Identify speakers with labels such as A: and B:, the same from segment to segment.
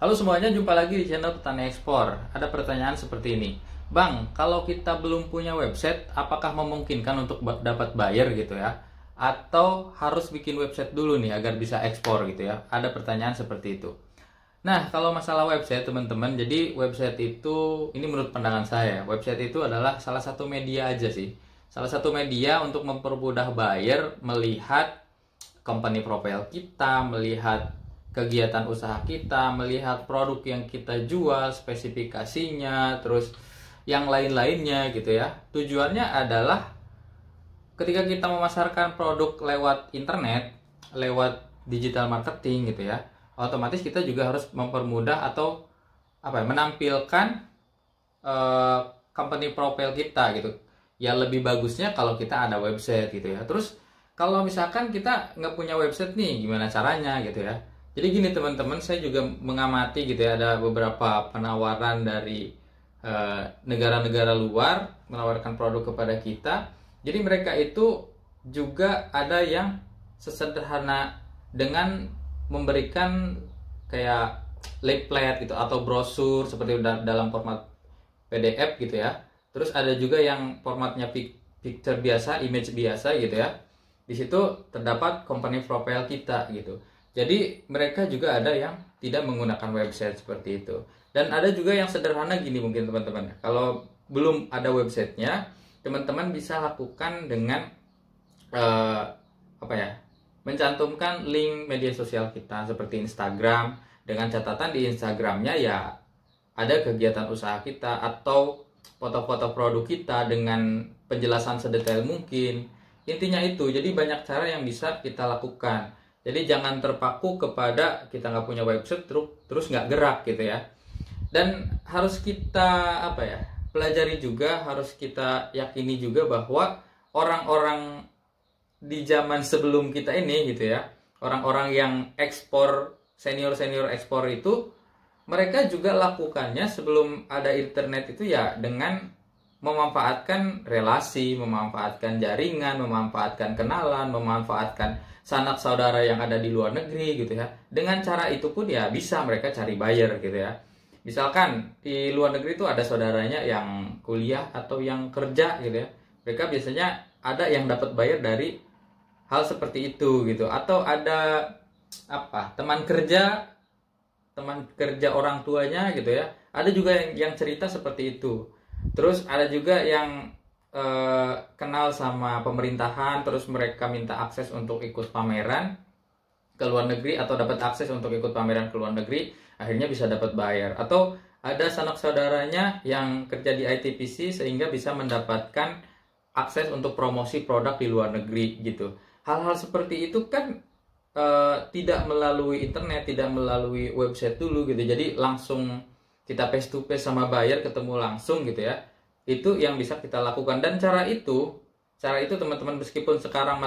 A: Halo semuanya, jumpa lagi di channel Petani Ekspor. Ada pertanyaan seperti ini. Bang, kalau kita belum punya website, apakah memungkinkan untuk dapat buyer gitu ya? Atau harus bikin website dulu nih agar bisa ekspor gitu ya? Ada pertanyaan seperti itu. Nah, kalau masalah website teman-teman, jadi website itu, ini menurut pandangan saya, website itu adalah salah satu media aja sih. Salah satu media untuk mempermudah buyer melihat company profile kita, melihat kegiatan usaha kita, melihat produk yang kita jual, spesifikasinya, terus yang lain-lainnya gitu ya. Tujuannya adalah ketika kita memasarkan produk lewat internet, lewat digital marketing gitu ya, otomatis kita juga harus mempermudah atau menampilkan uh, company profile kita gitu. Ya lebih bagusnya kalau kita ada website gitu ya. Terus kalau misalkan kita nggak punya website nih, gimana caranya gitu ya? Jadi gini teman-teman, saya juga mengamati gitu ya, ada beberapa penawaran dari negara-negara luar menawarkan produk kepada kita. Jadi mereka itu juga ada yang sesederhana dengan memberikan kayak leaflet gitu atau brosur seperti dalam format PDF gitu ya. Terus ada juga yang formatnya picture biasa, image biasa gitu ya. Di situ terdapat company profile kita gitu. Jadi mereka juga ada yang tidak menggunakan website seperti itu. Dan ada juga yang sederhana gini mungkin teman-teman. Kalau belum ada websitenya, teman-teman bisa lakukan dengan uh, mencantumkan link media sosial kita seperti Instagram, dengan catatan di Instagramnya ya ada kegiatan usaha kita atau foto-foto produk kita dengan penjelasan sedetail mungkin. Intinya itu, jadi banyak cara yang bisa kita lakukan. Jadi jangan terpaku kepada kita nggak punya website terus nggak gerak gitu ya. Dan harus kita pelajari juga, harus kita yakini juga bahwa orang-orang di zaman sebelum kita ini gitu ya, orang-orang yang ekspor, senior ekspor itu, mereka juga lakukannya sebelum ada internet itu ya dengan memanfaatkan relasi, memanfaatkan jaringan, memanfaatkan kenalan, memanfaatkan sanak saudara yang ada di luar negeri gitu ya. Dengan cara itu pun ya bisa mereka cari buyer gitu ya. Misalkan di luar negeri itu ada saudaranya yang kuliah atau yang kerja gitu ya. Mereka biasanya ada yang dapat buyer dari hal seperti itu gitu. Atau ada teman kerja orang tuanya gitu ya. Ada juga yang cerita seperti itu. Terus ada juga yang kenal sama pemerintahan, terus mereka minta akses untuk ikut pameran ke luar negeri atau dapat akses untuk ikut pameran ke luar negeri, akhirnya bisa dapat buyer. Atau ada sanak saudaranya yang kerja di ITPC sehingga bisa mendapatkan akses untuk promosi produk di luar negeri gitu. Hal-hal seperti itu kan tidak melalui internet, tidak melalui website dulu gitu. Jadi langsung kita face to face sama buyer, ketemu langsung gitu ya. Itu yang bisa kita lakukan. Dan cara itu teman-teman, meskipun sekarang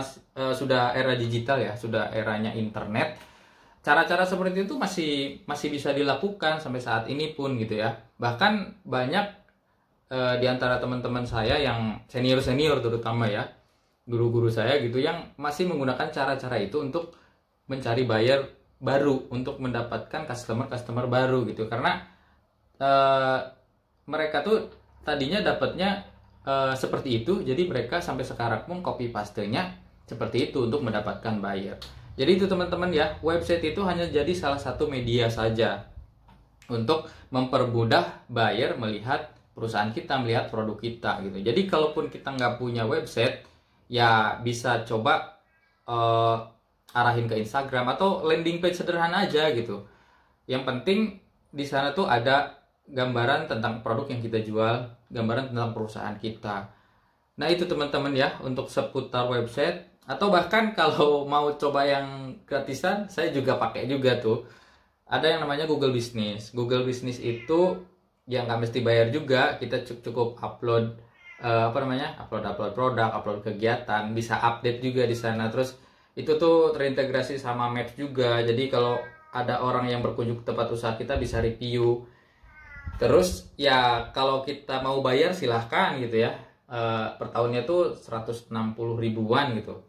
A: sudah era digital ya, sudah eranya internet, cara-cara seperti itu masih bisa dilakukan sampai saat ini pun gitu ya. Bahkan banyak di antara teman-teman saya yang senior terutama ya, guru-guru saya gitu, yang masih menggunakan cara-cara itu untuk mencari buyer baru, untuk mendapatkan customer baru gitu. Karena mereka tuh tadinya dapatnya seperti itu, jadi mereka sampai sekarang pun copy paste-nya seperti itu untuk mendapatkan buyer. Jadi itu teman-teman ya, website itu hanya jadi salah satu media saja untuk mempermudah buyer melihat perusahaan kita, melihat produk kita gitu. Jadi kalaupun kita nggak punya website, ya bisa coba arahin ke Instagram atau landing page sederhana aja gitu. Yang penting di sana tuh ada gambaran tentang produk yang kita jual, gambaran tentang perusahaan kita. Nah itu teman-teman ya, untuk seputar website. Atau bahkan kalau mau coba yang gratisan, saya juga pakai juga tuh. Ada yang namanya Google Business. Google Business itu yang nggak mesti bayar juga, kita cukup upload upload produk, upload kegiatan, bisa update juga di sana. Terus itu tuh terintegrasi sama Maps juga. Jadi kalau ada orang yang berkunjung ke tempat usaha kita bisa review. Terus ya kalau kita mau bayar silahkan gitu ya, per tahunnya tuh 160 ribuan gitu.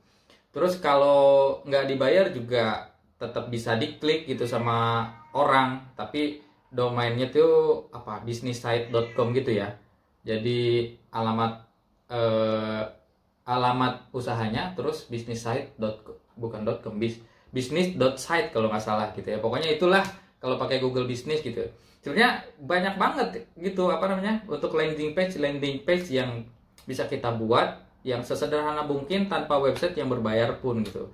A: Terus kalau nggak dibayar juga tetap bisa diklik gitu sama orang, tapi domainnya tuh apa, businesssite.com gitu ya. Jadi alamat usahanya terus businesssite.com, bukan .com, business.site kalau nggak salah gitu ya. Pokoknya itulah kalau pakai Google Business gitu. Sebenarnya banyak banget gitu apa namanya untuk landing page yang bisa kita buat yang sesederhana mungkin tanpa website yang berbayar pun gitu.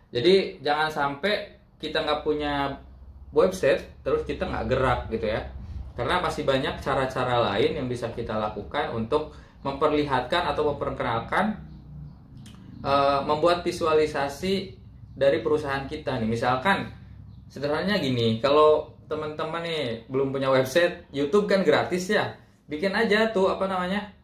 A: Jadi jangan sampai kita nggak punya website terus kita nggak gerak gitu ya. Karena masih banyak cara-cara lain yang bisa kita lakukan untuk memperlihatkan atau memperkenalkan, membuat visualisasi dari perusahaan kita nih. Misalkan sederhananya gini, kalau teman-teman nih belum punya website, YouTube kan gratis ya. Bikin aja tuh apa namanya?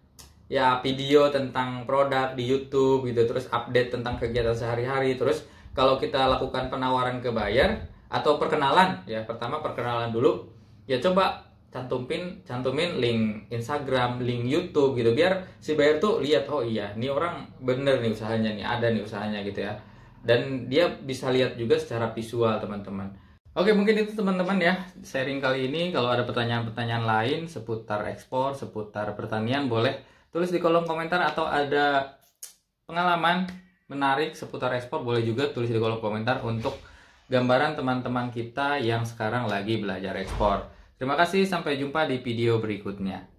A: Ya video tentang produk di YouTube gitu, terus update tentang kegiatan sehari-hari. Terus kalau kita lakukan penawaran ke buyer atau perkenalan, ya pertama perkenalan dulu. Ya coba cantumin link Instagram, link YouTube gitu, biar si buyer tuh lihat, oh iya, nih orang bener nih usahanya nih, ada nih usahanya gitu ya. Dan dia bisa lihat juga secara visual, teman-teman. Oke, mungkin itu teman-teman ya sharing kali ini. Kalau ada pertanyaan-pertanyaan lain seputar ekspor, seputar pertanian, boleh tulis di kolom komentar, atau ada pengalaman menarik seputar ekspor, boleh juga tulis di kolom komentar untuk gambaran teman-teman kita yang sekarang lagi belajar ekspor. Terima kasih, sampai jumpa di video berikutnya.